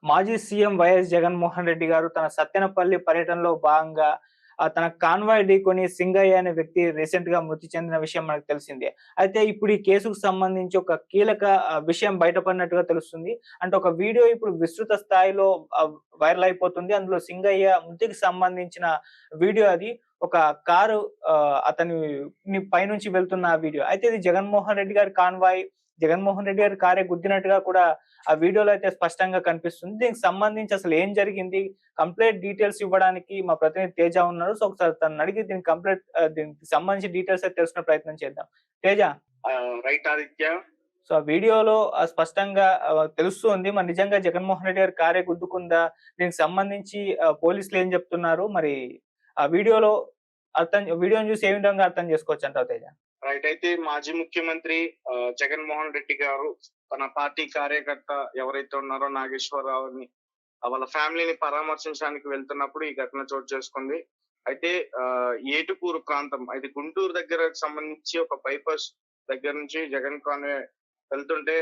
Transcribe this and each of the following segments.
మాజీ CM YS Jaganmohan Reddy గారు తన సత్తెనపల్లి పర్యటనలో భాగంగా తన కాన్వాయ్ ఢీకొని సింగయ్య అనే వ్యక్తి రీసెంట్‌గా మృతి చెందిన విషయం మనకు తెలిసిందే. అయితే ఇప్పుడు ఈ కేసుకు సంబంధించి ఒక కీలక విషయం బయటపడినట్టుగా తెలుస్తుంది. అంటే ఒక వీడియో ఇప్పుడు విస్తృత స్థాయిలో వైరల్ అయిపోతుంది. అందులో సింగయ్య మృతికి సంబంధించిన వీడియో అది. ఒక కారు అతని పైనుంచి వెళ్తున్న వీడియో. అయితే ఇది జగన్మోహన్ రెడ్డి గారి కాన్వాయ్, జగన్మోహన్ రెడ్డి గారి కారే గుద్దినట్టుగా కూడా ఆ వీడియోలో అయితే స్పష్టంగా కనిపిస్తుంది. దీనికి సంబంధించి అసలు ఏం జరిగింది? కంప్లీట్ డీటెయిల్స్ ఇవ్వడానికి మా ప్రతినిధి తేజ ఉన్నారు. సో, ఒకసారి తనని అడిగి దీనికి సంబంధించి డీటెయిల్స్ అయితే తెలుసుకునే ప్రయత్నం చేద్దాం. తేజ. రైట్ ఆదిత్య. సో, ఆ వీడియోలో స్పష్టంగా తెలుస్తుంది. మరి నిజంగా జగన్మోహన్ రెడ్డి గారి కారే గుద్దుకుందా? దీనికి సంబంధించి పోలీసులు ఏం చెప్తున్నారు? మరి ఆ వీడియోని చూసి ఏ విధంగా అర్థం చేసుకోవచ్చంటావు తేజ? రైట్. అయితే మాజీ ముఖ్యమంత్రి జగన్మోహన్ రెడ్డి గారు తన పార్టీ కార్యకర్త ఎవరైతే ఉన్నారో నాగేశ్వరరావుని వాళ్ళ ఫ్యామిలీని పరామర్శించడానికి వెళ్తున్నప్పుడు ఈ ఘటన చోటు చేసుకుంది. అయితే ఏటుకూరు ప్రాంతం, అది గుంటూరు దగ్గర సంబంధించి ఒక బైపాస్ దగ్గర నుంచి జగన్ కాన్వే వెళ్తుంటే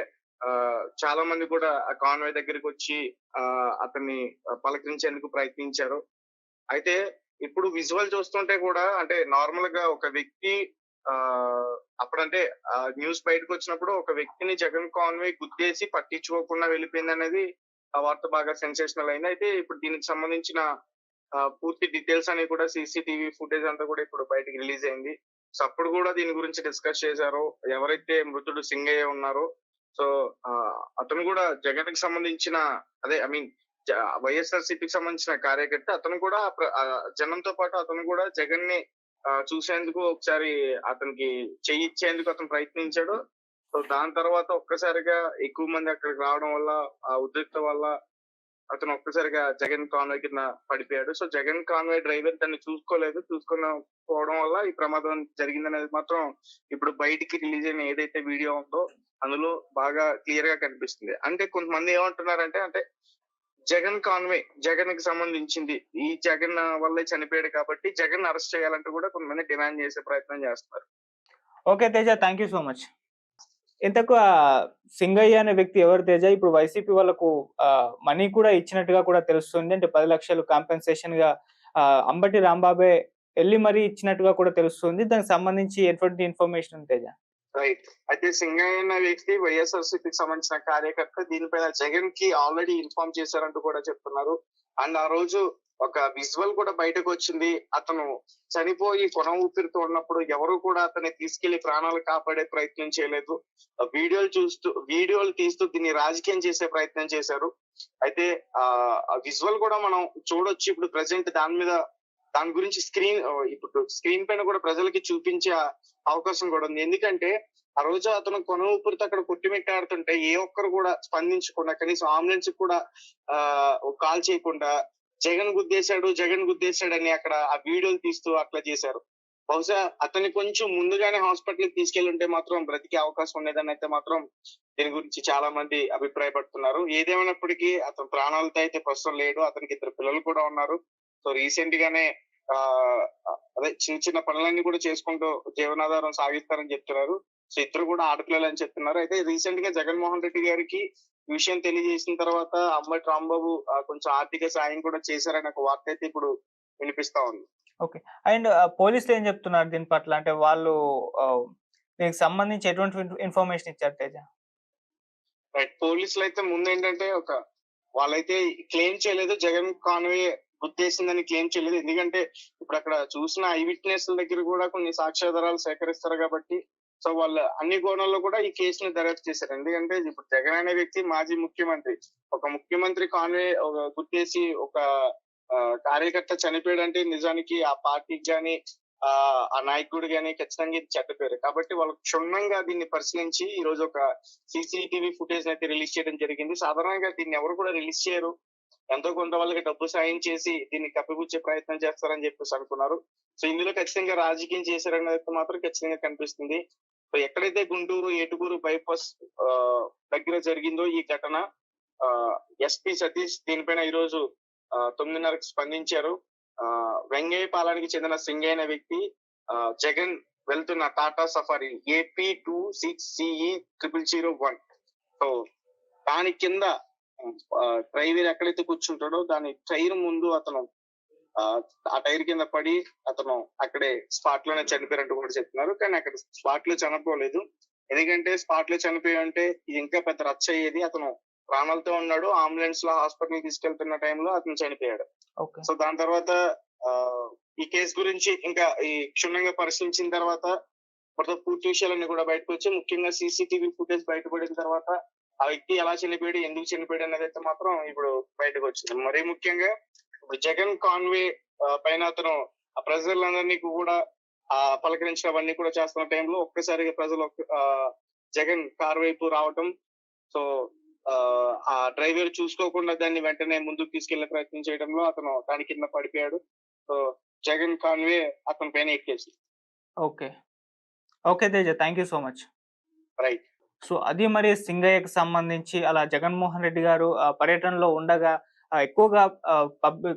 చాలా మంది కూడా ఆ కాన్వే దగ్గరికి వచ్చి అతన్ని పలకరించేందుకు ప్రయత్నించారు. అయితే ఇప్పుడు విజువల్ చూస్తుంటే కూడా అంటే నార్మల్ గా ఒక వ్యక్తి అప్పుడంటే న్యూస్ బయటకు వచ్చినప్పుడు ఒక వ్యక్తిని జగన్ కాన్వే గుద్దేసి పట్టించుకోకుండా వెళ్ళిపోయింది అనేది ఆ వార్త బాగా సెన్సేషనల్ అయింది. అయితే ఇప్పుడు దీనికి సంబంధించిన పూర్తి డీటెయిల్స్ అనేవి కూడా సీసీటీవీ ఫుటేజ్ అంతా కూడా ఇప్పుడు బయటకి రిలీజ్ అయింది. సో అప్పుడు కూడా దీని గురించి డిస్కస్ చేశారు. ఎవరైతే మృతుడు సింగయ్య ఉన్నారో సో అతను కూడా జగన్ కి సంబంధించిన అదే ఐ మీన్ వైఎస్ఆర్సీపీకి సంబంధించిన కార్యకర్త. అతను కూడా జనంతో పాటు అతను కూడా జగన్ ని చూసేందుకు ఒకసారి అతనికి చెయ్యి ఇచ్చేందుకు అతను ప్రయత్నించాడు. సో దాని తర్వాత ఒక్కసారిగా ఎక్కువ మంది అక్కడికి రావడం వల్ల ఆ ఉద్రిక్త వల్ల అతను ఒక్కసారిగా జగన్ కాన్వాయ్ కింద పడిపోయాడు. సో జగన్ కాన్వాయ్ డ్రైవర్ దాన్ని చూసుకోకపోవడం వల్ల ఈ ప్రమాదం జరిగిందనేది మాత్రం ఇప్పుడు బయటికి రిలీజ్ అయిన ఏదైతే వీడియో ఉందో అందులో బాగా క్లియర్ గా కనిపిస్తుంది. అంటే కొంతమంది ఏమంటున్నారంటే అంటే జగన్ కాన్వే జగన్ కి సంబంధించింది, ఈ జగన్ వల్లే చనిపోయాడు కాబట్టి జగన్ అరెస్ట్ చేయాలంటూ కూడా కొంతమంది డిమాండ్ చేసే ప్రయత్నం చేస్తున్నారు. Okay Teja, thank you so much. ఇంతకు సింగయ్య అనే వ్యక్తి ఎవరు తేజ? ఇప్పుడు వైసీపీ వాళ్ళకు మనీ కూడా ఇచ్చినట్టుగా కూడా తెలుస్తుంది. అంటే 10 లక్షలు కాంపెన్సేషన్ గా అంబటి రాంబాబే ఎళ్లి మరీ ఇచ్చినట్టుగా కూడా తెలుస్తుంది. దానికి సంబంధించి ఎటువంటి ఇన్ఫర్మేషన్ ఉంది తేజ? రైట్. అయితే సింగయ్య అనే వ్యక్తి వైఎస్ఆర్సీపీకి సంబంధించిన కార్యకర్త. దీనిపైన జగన్ కి ఆల్రెడీ ఇన్ఫార్మ్ చేశారంటూ కూడా చెప్తున్నారు. అండ్ ఆ రోజు ఒక విజువల్ కూడా బయటకు వచ్చింది. అతను చనిపోయి కొన ఊపిరితో ఉన్నప్పుడు ఎవరు కూడా అతన్ని తీసుకెళ్లి ప్రాణాలు కాపాడే ప్రయత్నం చేయలేదు. వీడియోలు తీస్తూ దీన్ని రాజకీయం చేసే ప్రయత్నం చేశారు. అయితే ఆ విజువల్ కూడా మనం చూడొచ్చు. ఇప్పుడు ప్రెసెంట్ దాని గురించి ఇప్పుడు స్క్రీన్ పైన కూడా ప్రజలకి చూపించే అవకాశం కూడా ఉంది. ఎందుకంటే ఆ రోజు అతను కొన ఊపిరితో అక్కడ కొట్టిమిట్టాడుతుంటే ఏ ఒక్కరు కూడా స్పందించకుండా, కనీసం అంబులెన్స్ కూడా కాల్ చేయకుండా జగన్ గుద్దేశాడు అని అక్కడ ఆ వీడియోలు తీస్తూ అట్లా చేశారు. బహుశా అతన్ని కొంచెం ముందుగానే హాస్పిటల్ తీసుకెళ్లి ఉంటే మాత్రం బ్రతికే అవకాశం ఉండేదని అయితే మాత్రం దీని గురించి చాలా మంది అభిప్రాయపడుతున్నారు. ఏదేమైనప్పటికీ అతను ప్రాణాలతో అయితే ప్రస్తుతం లేడు. అతనికి 2 పిల్లలు కూడా ఉన్నారు. సో రీసెంట్ గానే అదే చిన్న పనులన్నీ కూడా చేసుకుంటూ జీవనాధారం సాగిస్తారని చెప్తున్నారు. సో ఇద్దరు కూడా ఆడపిల్లలు అని చెప్తున్నారు. అయితే రీసెంట్ గా జగన్మోహన్ రెడ్డి గారికి ఈ విషయం తెలియజేసిన తర్వాత అంబటి రాంబాబు కొంచెం ఆర్థిక సాయం కూడా చేశారని ఒక వార్త అయితే ఇప్పుడు వినిపిస్తా ఉంది. ఓకే. అండ్ పోలీసులు ఏం చెప్తున్నారు దీని పట్ల? అంటే వాళ్ళు దీనికి సంబంధించి ఎటువంటి ఇన్ఫర్మేషన్ ఇచ్చారు తేజ? రైట్. పోలీసులు అయితే ముందు ఏంటంటే వాళ్ళైతే క్లెయిమ్ చేయలేదు జగన్ కాన్వే గుద్దేసిందని క్లెయిమ్ చేయలేదు. ఎందుకంటే ఇప్పుడు అక్కడ చూసిన ఐ విట్నెస్ దగ్గర కూడా కొన్ని సాక్ష్యాధారాలు సేకరిస్తారు కాబట్టి సో వాళ్ళు అన్ని కోణాల్లో కూడా ఈ కేసుని దర్యాప్తు చేశారు. ఎందుకంటే ఇప్పుడు జగన్ అనే వ్యక్తి మాజీ ముఖ్యమంత్రి. ఒక ముఖ్యమంత్రి కాన్వే గుద్దేసి ఒక కార్యకర్త చనిపోయాడంటే నిజానికి ఆ పార్టీకి గాని ఆ నాయకుడు గాని ఖచ్చితంగా ఇది చెడ్డ పేరు. కాబట్టి వాళ్ళు క్షుణ్ణంగా దీన్ని పరిశీలించి ఈ రోజు ఒక సీసీటీవీ ఫుటేజ్ అయితే రిలీజ్ చేయడం జరిగింది. సాధారణంగా దీన్ని ఎవరు కూడా రిలీజ్ చేయరు. ఎంతో కొంత వాళ్ళకి డబ్బు సాయం చేసి దీన్ని కప్పిపుచ్చే ప్రయత్నం చేస్తారని చెప్పేసి అనుకున్నారు. సో ఇందులో ఖచ్చితంగా రాజకీయం చేశారనేది మాత్రం ఖచ్చితంగా కనిపిస్తుంది. సో ఎక్కడైతే గుంటూరు ఏటుకూరు బైపాస్ దగ్గర జరిగిందో ఈ ఘటన ఎస్పీ సతీష్ దీనిపైన ఈ రోజు 9:30కి స్పందించారు. వెంగయ్యపాలెంకి చెందిన సింగయ్య అనే వ్యక్తి జగన్ వెళ్తున్న Tata safari AP 26CE 0001 so దాని కింద డ్రైవర్ ఎక్కడైతే కూర్చుంటాడో దాని టైర్ ముందు అతను ఆ టైర్ కింద పడి అతను అక్కడే స్పాట్ లోనే చనిపోయినట్టు కూడా చెప్తున్నారు. కానీ అక్కడ స్పాట్ లో చనిపోలేదు. ఎందుకంటే స్పాట్ లో చనిపోయి ఉంటే ఇది ఇంకా పెద్ద రచ్చ అయ్యేది. అతను ప్రాణాలతో ఉన్నాడు. అంబులెన్స్ లో హాస్పిటల్ తీసుకెళ్తున్న టైంలో అతను చనిపోయాడు. ఓకే. సో దాని తర్వాత ఈ కేసు గురించి ఇంకా ఈ క్షుణ్ణంగా పరిశీలించిన తర్వాత మొత్తం పూర్తి విషయాలన్నీ కూడా బయటకు వచ్చి, ముఖ్యంగా సీసీటీవీ ఫుటేజ్ బయటపడిన తర్వాత ఆ వ్యక్తి ఎలా చనిపోయాడు, ఎందుకు చనిపోయాడు అనేది అయితే మాత్రం ఇప్పుడు బయటకు వచ్చింది. మరీ ముఖ్యంగా ఇప్పుడు జగన్ కాన్వే పైన అతను ఆ ప్రజలందరినీ కూడా పలకరించడం కూడా చేస్తున్న టైంలో ఒక్కసారిగా ప్రజలు జగన్ కార్ వైపు రావటం, సో ఆ డ్రైవర్ చూసుకోకుండా దాన్ని వెంటనే ముందుకు తీసుకెళ్లే ప్రయత్నం చేయడంలో అతను దాని కింద పడిపోయాడు. సో జగన్ కాన్వే అతని పైన ఎక్కేసింది. Okay. Okay Teja, thank you so much. Right. So అది మరి సింగయ్యకి సంబంధించి అలా జగన్మోహన్ రెడ్డి గారు పర్యటనలో ఉండగా ఎక్కువగా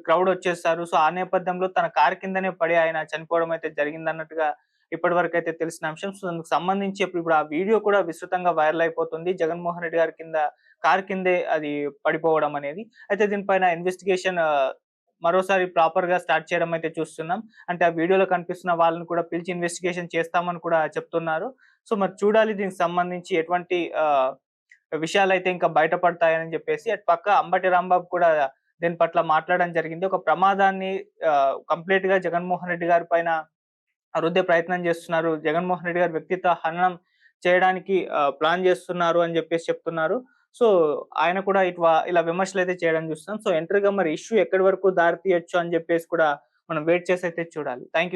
క్రౌడ్ వచ్చేసారు. సో ఆ నేపథ్యంలో తన కారు కిందనే పడి ఆయన చనిపోవడం అయితే జరిగిందన్నట్టుగా ఇప్పటివరకు అయితే తెలిసిన అంశం. సో దానికి సంబంధించి ఇప్పుడు ఆ వీడియో కూడా విస్తృతంగా వైరల్ అయిపోతుంది. జగన్మోహన్ రెడ్డి గారి కారు కిందే అది పడిపోవడం అనేది. అయితే దీనిపైన ఇన్వెస్టిగేషన్ మరోసారి ప్రాపర్ గా స్టార్ట్ చేయడం అయితే చూస్తున్నాం. అంటే ఆ వీడియోలో కనిపిస్తున్న వాళ్ళని కూడా పిలిచి ఇన్వెస్టిగేషన్ చేస్తామని కూడా చెప్తున్నారు. సో మరి చూడాలి దీనికి సంబంధించి ఎటువంటి విషయాలైతే ఇంకా బయటపడతాయని చెప్పేసి. అటు పక్క అంబటి రాంబాబు కూడా దీని పట్ల మాట్లాడడం జరిగింది. ఒక ప్రమాదాన్ని కంప్లీట్ గా జగన్మోహన్ రెడ్డి గారి పైన రుద్దే ప్రయత్నం చేస్తున్నారు. జగన్మోహన్ రెడ్డి గారి వ్యక్తిత్వ హననం చేయడానికి ప్లాన్ చేస్తున్నారు అని చెప్పేసి చెప్తున్నారు. సో ఆయన కూడా ఇలా విమర్శలు అయితే చేయడం చూస్తున్నాం. సో ఎంట్రీగా మరి ఇష్యూ ఎక్కడి వరకు దారి తీయొచ్చు అని చెప్పేసి కూడా మనం వెయిట్ చేసి అయితే చూడాలి. Thank you so